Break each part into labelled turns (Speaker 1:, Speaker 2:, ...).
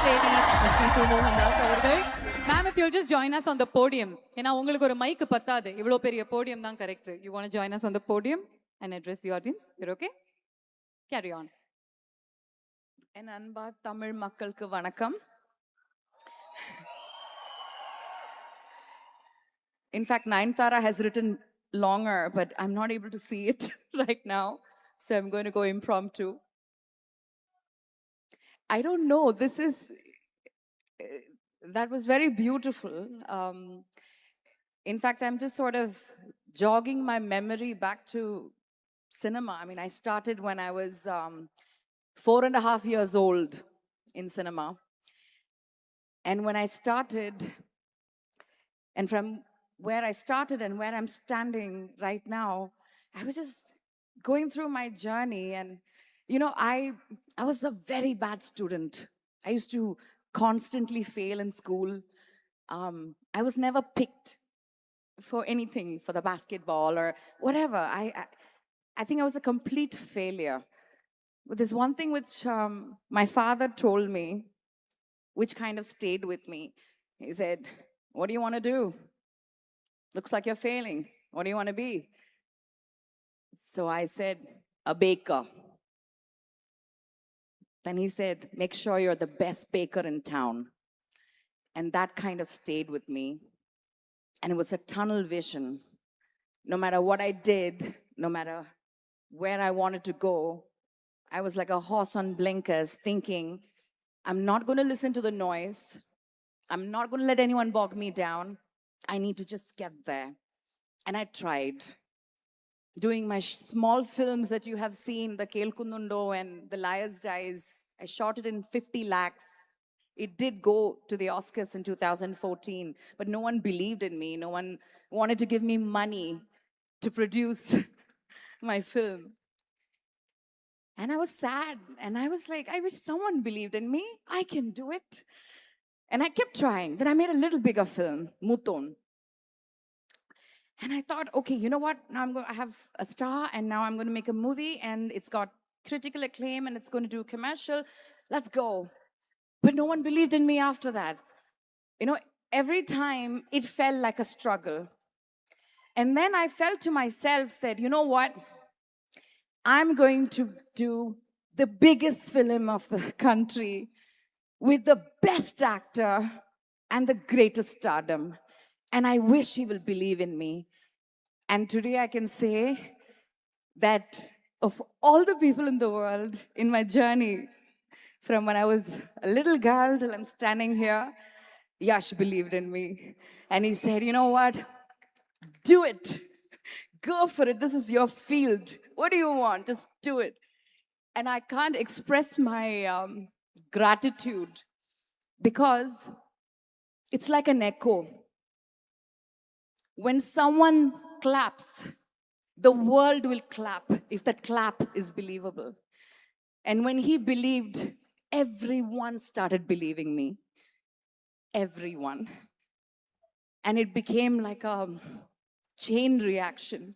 Speaker 1: lady, Geetu Mohandas அவர்கள். Ma'am, if you'll just join us on the podium. ஏன்னா உங்களுக்கு ஒரு மைக் பத்தாது. இவ்வளோ பெரிய podium தான் correct. You want to join us on the podium and address the audience? You're okay? Carry on.
Speaker 2: என் அன்பா தமிழ் மக்களுக்கு வணக்கம். In fact, Nayanthara has written longer, but I'm not able to see it right now. So I'm going to go impromptu. I don't know. That was very beautiful. In fact, I'm just sort of jogging my memory back to cinema. I mean, I started when I was 4.5 years old in cinema. And when I started, and from where I started and where I'm standing right now, I was just going through my journey. And, you know, I was a very bad student. I used to constantly fail in school. I was never picked for anything, for the basketball or whatever. I think I was a complete failure. But there's one thing which my father told me, which kind of stayed with me. He said, "What do you want to do? Looks like you're failing. What do you want to be?" So I said, "A baker." Then he said, "Make sure you're the best baker in town." And that kind of stayed with me. And it was a tunnel vision. No matter what I did, no matter where I wanted to go, I was like a horse on blinkers thinking, I'm not going to listen to the noise. I'm not going to let anyone bog me down. I need to just get there. And I tried. Doing my small films that you have seen, the Kelkundundo and The Liar's Dice, I shot it in 50 lakhs. It did go to the Oscars in 2014, but no one believed in me. No one wanted to give me money to produce my film. And I was sad. And I was like, I wish someone believed in me. I can do it. And I kept trying. Then I made a little bigger film, Muton. And I thought, okay, you know what? Now I have a star, and now I'm going to make a movie, and it's got critical acclaim, and it's going to do a commercial. Let's go. But no one believed in me after that. You know, every time it felt like a struggle. And then I felt to myself that, you know what? I'm going to do the biggest film of the country with the best actor and the greatest stardom. And I wish he will believe in me. And today I can say that of all the people in the world, in my journey, from when I was a little girl till I'm standing here, Yash believed in me. And he said, you know what? Do it. Go for it. This is your field. What do you want? Just do it. And I can't express my gratitude because it's like an echo. When someone claps, the world will clap if that clap is believable. And when he believed, everyone started believing me. Everyone. And it became like a chain reaction.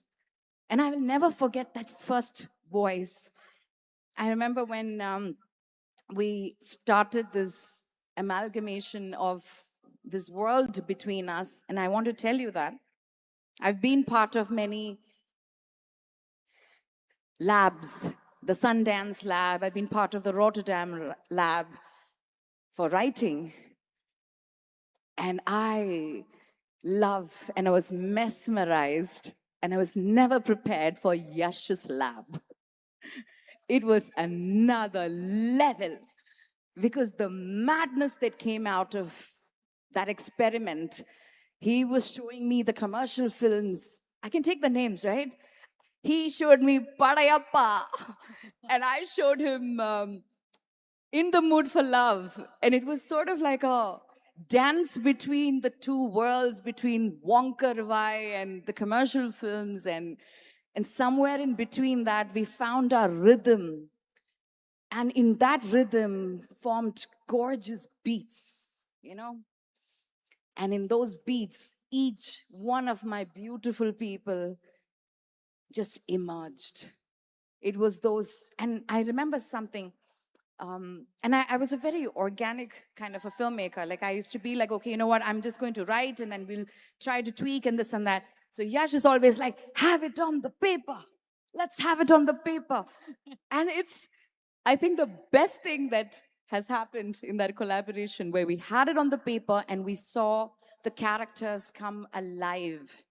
Speaker 2: And I will never forget that first voice. I remember when we started this amalgamation of this world between us, and I want to tell you that I've been part of many labs, the Sundance lab, I've been part of the Rotterdam lab for writing. And I love, and I was mesmerized, and I was never prepared for Yash's lab. It was another level because the madness that came out of that experiment, he was showing me the commercial films. I can take the names, right? He showed me Padayappa, and I showed him In the Mood for Love. And it was sort of like a dance between the two worlds, between Wonka Ravai and the commercial films. And somewhere in between that, we found our rhythm. And in that rhythm formed gorgeous beats, you know? And in those beats, each one of my beautiful people just emerged. It was those, and I remember something. And I was a very organic kind of a filmmaker. Like I used to be like, okay, you know what? I'm just going to write and then we'll try to tweak and this and that. So Yash is always like, have it on the paper. Let's have it on the paper. And it's, I think, the best thing that has happened in that collaboration where we had it on the paper and we saw the characters come alive.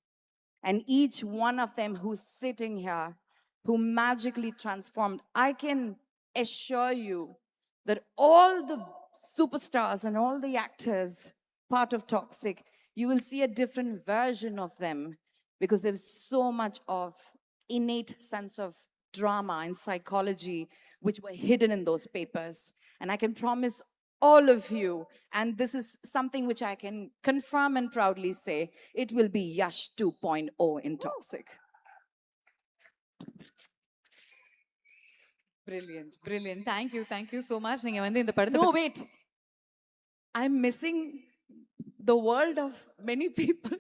Speaker 2: And each one of them who's sitting here, who magically transformed, I can assure you that all the superstars and all the actors part of Toxic, you will see a different version of them because there's so much of innate sense of drama and psychology which were hidden in those papers. And I can promise all of you, and this is something which I can confirm and proudly say, it will be Yash 2.0 in Toxic.
Speaker 1: Brilliant, brilliant. Thank you so much. நீங்க வந்து இந்த படத்தை
Speaker 2: No, wait. I'm missing the world of many people.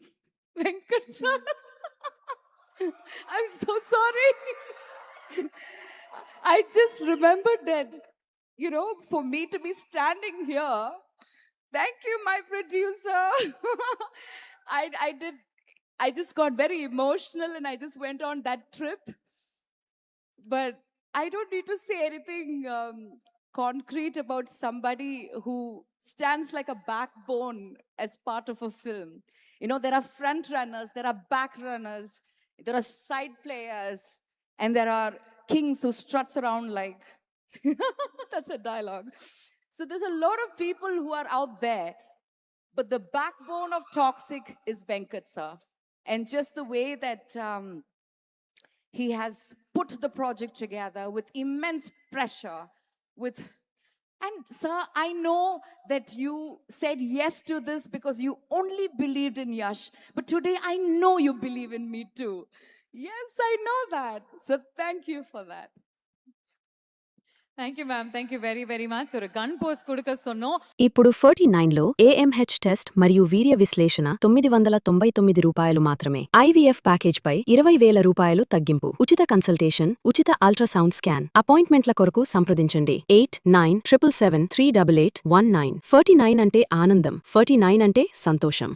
Speaker 2: Venkat sir. I'm so sorry. I just remembered that, you know, for me to be standing here, thank you, my producer. I just got very emotional and I just went on that trip. But I don't need to say anything concrete about somebody who stands like a backbone as part of a film. You know, there are front runners, there are back runners, there are side players, and there are kings who struts around like, that's a dialogue. So there's a lot of people who are out there, but the backbone of Toxic is Venkat sir. And just the way that he has put the project together with immense pressure, and sir, I know that you said yes to this because you only believed in Yash, but today I know you believe in me too. Yes, I know that. So thank you for that.
Speaker 1: Thank you ma'am, thank you very very much. ஒரு gun పోస్ கொடுக்க சொன்னோம்.
Speaker 3: ఇప్పుడు 49లో AMH test మరియు వీర్య విశ్లేషణ ₹999 మాత్రమే. IVF package పై ₹20,000 తగ్గింపు. ఉచిత కన్సల్టేషన్, ఉచిత అల్ట్రాసౌండ్ స్కాన్. అపాయింట్మెంట్ల కొరకు సంప్రదించండి 8977738819. 49 అంటే ఆనందం, 49 అంటే సంతోషం.